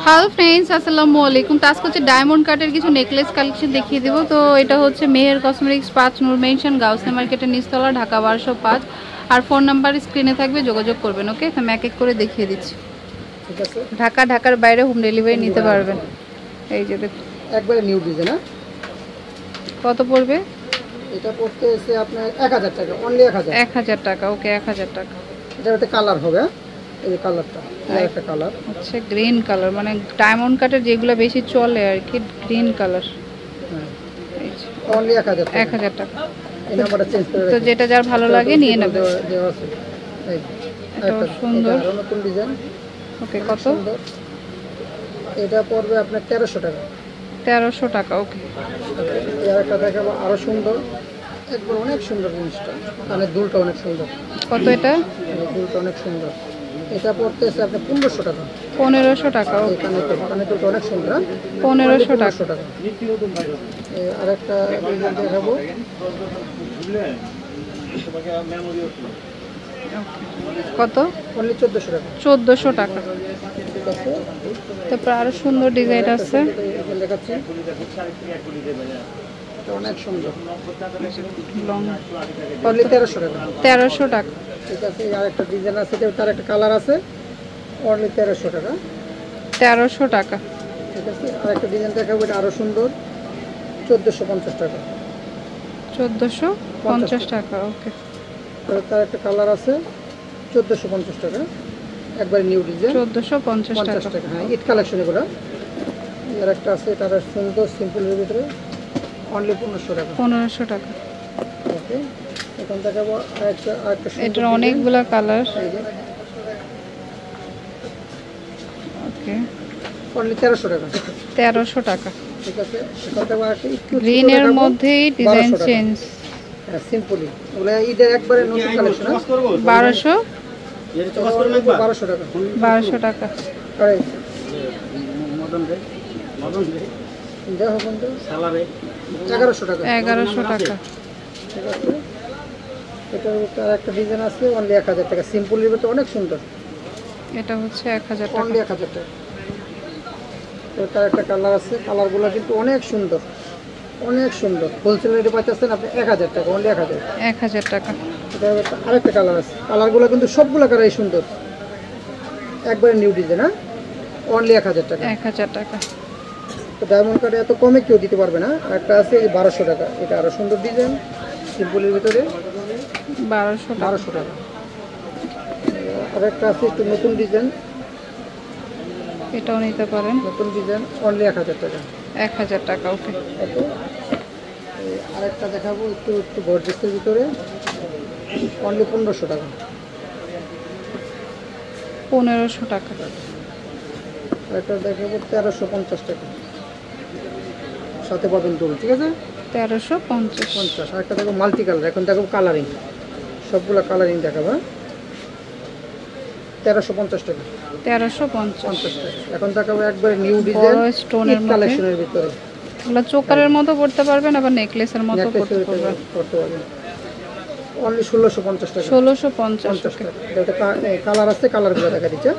Hello friends, আসসালামু আলাইকুম। তো আজকে হচ্ছে ডায়মন্ড কাটের কিছু নেকলেস কালেকশন দেখিয়ে দেবো। তো এটা হচ্ছে মেহের কসমেটিক্স ৫ নূর মেনশন, গাউসিয়া মার্কেটের নিচতলা, ঢাকা ১২০৫। আর ফোন নাম্বার স্ক্রিনে থাকবে, যোগাযোগ করবেন। ওকে, আমি এক এক করে দেখিয়ে দিচ্ছি। ঠিক আছে, ঢাকার বাইরে হোম ডেলিভারি নিতে পারবেন। এই যে দেখুন, একবারে নিউ ডিজাইন। কত পড়বে? এটা পড়তে এসে আপনার ১০০০ টাকা, অনলি ১০০০। ১০০০ টাকা। ওকে, ১০০০ টাকা। এটা একটা কালার হবে, এই যে কালারটা, এটা একটা কালার হচ্ছে গ্রিন কালার, মানে ডায়মন্ড কাটের যেগুলো বেশি চলে আর কি, গ্রিন কালার। হ্যাঁ, অনলি ১০০০ টাকা। ১০০০ টাকা। এই নাম্বারটা চেঞ্জ করে তো যেটা যার ভালো লাগে নিয়ে নেবে। দেওয়া আছে। এই এটাও সুন্দর। এটা নতুন ডিজাইন। ওকে, কত? সুন্দর। এটা পড়বে আপনার ১৩০০ টাকা। ১৩০০ টাকা। ওকে, এর একটা দেখাবো আরো সুন্দর, একবার অনেক সুন্দর জিনিসটা, কানের দুলটা অনেক সুন্দর। কত এটা? দুলটা অনেক সুন্দর। এটা পড়তেছে আপনার ১৫০০ টাকা। ১৫০০ টাকা। কানের দুলটা অনেক সুন্দর। ১৫০০ টাকা। আর একটা ডিজাইন দেখাবো, কত? অনলি ১৪০০ টাকা। ১৪০০ টাকা। ঠিক আছে, তারপর আরো সুন্দর ডিজাইন আছে। দেখাচ্ছি, এটা অনেক সুন্দর, লং। অনলি ১৩০০ টাকা। ১৩০০ টাকা। ঠিক আছে, আর একটা ডিজাইন আছে, তার একটা কালার আছে, অনলি ১৩০০ টাকা। ১৩০০ টাকা। ঠিক আছে, আর একটা ডিজাইন দেখাবো, এটা আরো সুন্দর, ১৪৫০ টাকা। ১৪৫০ টাকা। ওকে, তার একটা কালার আছে, ১৪৫০ টাকা, একবার নিউ ডিজাইন। ১৪৫০ টাকা। হ্যাঁ, ঈদ কালেকশন এগুলো। আর একটা আছে, এটা সুন্দর সিম্পলের ভিতরে, অনলি ১৫০০ টাকা। ১৫০০ টাকা। ওকে, এখন দেখাবো আরেকটা এটার অনেকগুলা কালার। ওকে, অনলি ১৩০০ টাকা। ১৩০০ টাকা। ঠিক আছে, এখন দেখাবো আরেকটা একটু গ্রিনের মধ্যেই ডিজাইন চেঞ্জ। হ্যাঁ, সিম্পলি ওগুলো ঈদের একবারে নতুন কালেকশন। ১২০০ ১২০০ টাকা। ১২০০ টাকা। আর এই দেখো বন্ধু, ১১০০ টাকা। ১১০০ টাকা। ঠিক আছে, এটার ভিতরে আর একটা ডিজাইন আছে, অনলি ১০০০ টাকা। সিম্পলের ভিতরে অনেক সুন্দর, এটা হচ্ছে ১০০০ টাকা। অনলি ১০০০ টাকা। তো তার একটা কালার আছে, কালারগুলো কিন্তু অনেক সুন্দর, অনেক সুন্দর। হোলসেল রেটে পাচ্ছেন আপনি ১০০০ টাকা, অনলি ১০০০। ১০০০ টাকা। এটার আরেকটা কালার আছে, কালারগুলো কিন্তু সবগুলো কালারই সুন্দর, একবারে নিউ ডিজাইন। হ্যাঁ, অনলি ১০০০ টাকা। ১০০০ টাকা। তো ডায়মন্ড কার্ডে এত কমে কেউ দিতে পারবে না। একটা আছে এই ১২০০ টাকা, এটা আরো সুন্দর ডিজাইন, সিম্পলের ভিতরে, ১২০০ টাকা। ১২০০ টাকা। আর একটা আছে একটু নতুন ডিজাইন, এটাও নিতে পারেন। নতুন ডিজাইন, অনলি ১০০০ টাকা। ১০০০ টাকা। ওকে, ওকে, আরেকটা দেখাবো একটু একটু গর্জিয়াসের ভিতরে, অনলি ১৫০০ টাকা। ১৫০০ টাকা। আরেকটা দেখাবো ১৩৫০ টাকা, সাথে পাবেন দুল। ঠিক আছে, ১৩৫০। আরেকটা দেখো মাল্টি কালার, এখন দেখো কালারিং, সবগুলো কালারিং দেখাবো। ১৩৫০ টাকা। ১৩৫০ টাকা। এখন দেখাবো একবারে নিউ ডিজাইন, স্টোনের কালেকশনের ভিতরে। এগুলো চোকারের মতো পড়তে পারবেন, আবার নেকলেসের মতো পড়তে পারবেন। করতে পারবেন, অনলি ১৬৫০ টাকা। ১৬৫০ টাকা। এটা কালার আছে, কালারগুলো দেখা দিচ্ছে।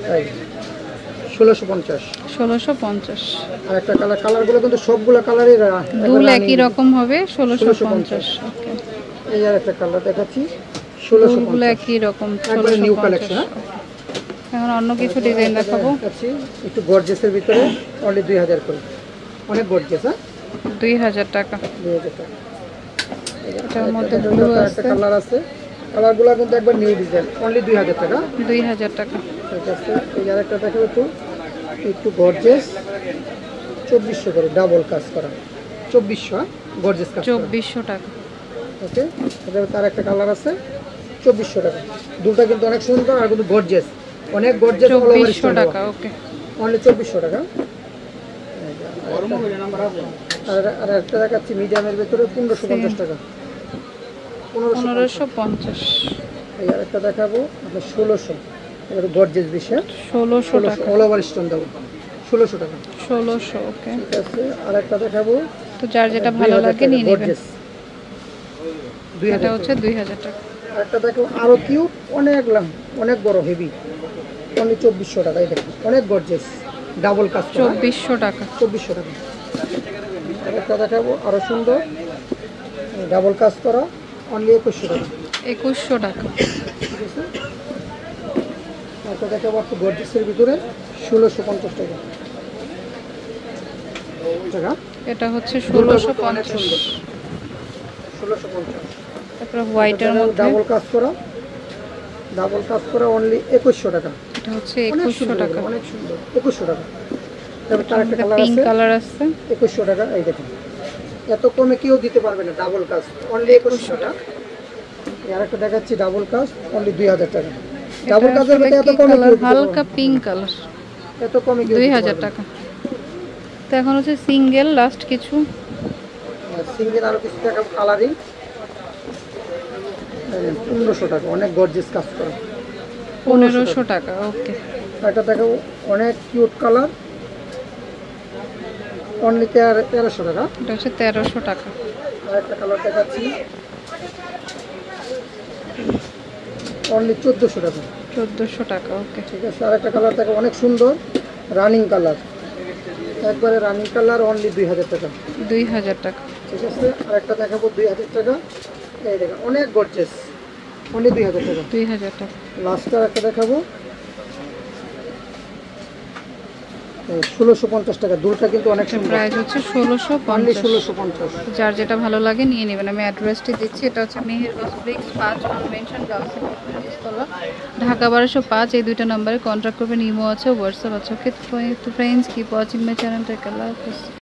তাই ১৬৫০। ১৬৫০। আর একটা কালারগুলো কিন্তু সবগুলো কালারই দুল একই রকম হবে, ১৬৫০। ওকে, এই আর একটা কালার দেখাচ্ছি, ১৬৫০। একই রকম, একবারে নিউ ১৬৫০। কালেকশন। এখন অন্য কিছু ডিজাইন দেখাবো। একটু গর্জিয়াসের ভিতরে, অনলি ২০০০ করে, অনেক গর্জিয়াস। হ্যাঁ, ২০০০ টাকা। ২০০০ টাকা। এটার মধ্যে ব্লু একটা আছে। কালার আছে, কালারগুলো কিন্তু একবার নিউ ডিজাইন, অনলি ২০০০ টাকা। ২০০০ টাকা। ঠিক আছে, এই আর একটা দেখাবো একটু একটু গর্জিয়াস, ২৪০০ করে, ডাবল কাজ করা, ২৪০০। গর্জিয়াস কাজ ২৪০০ টাকা। ওকে, এটা তার একটা কালার আছে, ২৪০০ টাকা। দুটো কিন্তু অনেক সুন্দর আর কিন্তু গর্জিয়াস, অনেক গর্জিয়াস। ২৪০০ টাকা। ওকে, অনলি ২৪০০ টাকা। আর একটা দেখাচ্ছি মিডিয়ামের ভেতরে, ১৫৫০ টাকা। ১৫৫০। এই আর একটা দেখাবো আপনার ১৬০০, এটা গর্জিয়াস বিষয়, ১৬০০ টাকা। অল ওভার স্টোন দেবো, ১৬০০ টাকা। ১৬০০। ওকে, ঠিক আছে, আর একটা দেখাবো, তো যার যেটা ভালো লাগে নিয়ে নেবেন। গর্জিয়াস, এটা হচ্ছে ২০০০ টাকা। আরেকটা দেখো আরো কিউট, অনেক বড় হেভি, অনলি ২৪০০ টাকা। এই দেখুন, অনেক গর্জিয়াস, ডাবল কাজ করা 2400 টাকা। 2400 টাকা। একটা দেখাবো আরো সুন্দর ডাবল কাজ করা অনলি 2100 টাকা। 2100 টাকা। ঠিক আছে, একটা দেখাবো একটু গর্জিয়াসের ভিতরে 1650 টাকা। টাকা এটা হচ্ছে 1650। 1650। তারপর হোয়াইটের মধ্যে ডাবল কাজ করা অনলি 2100 টাকা। এটা হচ্ছে 2100 টাকা। অনেক সুন্দর 2100 টাকা। তারপর তার একটা কালার পিঙ্ক আছে কালার আছে 2100 টাকা। এই দেখুন এত কমে কেউ দিতে পারবে না, ডাবল কাজ অনলি 2100 টাকা। আর একটা দেখাচ্ছি ডাবল কাজ অনলি 2000 টাকা। ডাবল কাজের মধ্যে এত কমে কেউ দিতে পারবে না। হালকা পিঙ্ক কালার এত কমে কেউ 2000 টাকা। তো এখন হচ্ছে সিঙ্গেল লাস্ট কিছু সিঙ্গেল আরো কিছু টাকা কালারিং 1500 টাকা। অনেক গর্জিয়াস কাজ করা 1500 টাকা। ওকে, একটা দেখাবো অনেক কিউট কালার অনলি 1300 টাকা। এটা হচ্ছে 1300 টাকা। আর একটা কালার দেখাচ্ছি অনলি 1400 টাকা। 1400 টাকা। ওকে, ঠিক আছে, আর একটা কালার দেখো অনেক সুন্দর রানিং কালার, একবারে রানিং কালার অনলি 2000 টাকা। 2000 টাকা। ঠিক আছে, আর একটা দেখাবো 2000 টাকা। এই দেখেন অনেক গর্জিয়াস অনলি 2000 টাকা। 2000 টাকা। লাস্টটা একটা দেখাবো 1650 টাকা। দুলটা কিন্তু অনেক সুন্দর। প্রাইস হচ্ছে অনলি 1650। 1650। যার যেটা ভালো লাগে নিয়ে নেবেন। আমি অ্যাড্রেসটি দিচ্ছি। এটা হচ্ছে মেহের কসমেটিক্স 5 কনভেনশন গার্লস তলা, ঢাকা 1205। এই দুইটা নম্বরে কন্ট্যাক্ট করবেন। ইমো আছে, হোয়াটসঅ্যাপ আছে। ওকে, তো friends keep watching my channel. Take care, আল্লাহ হাফেজ।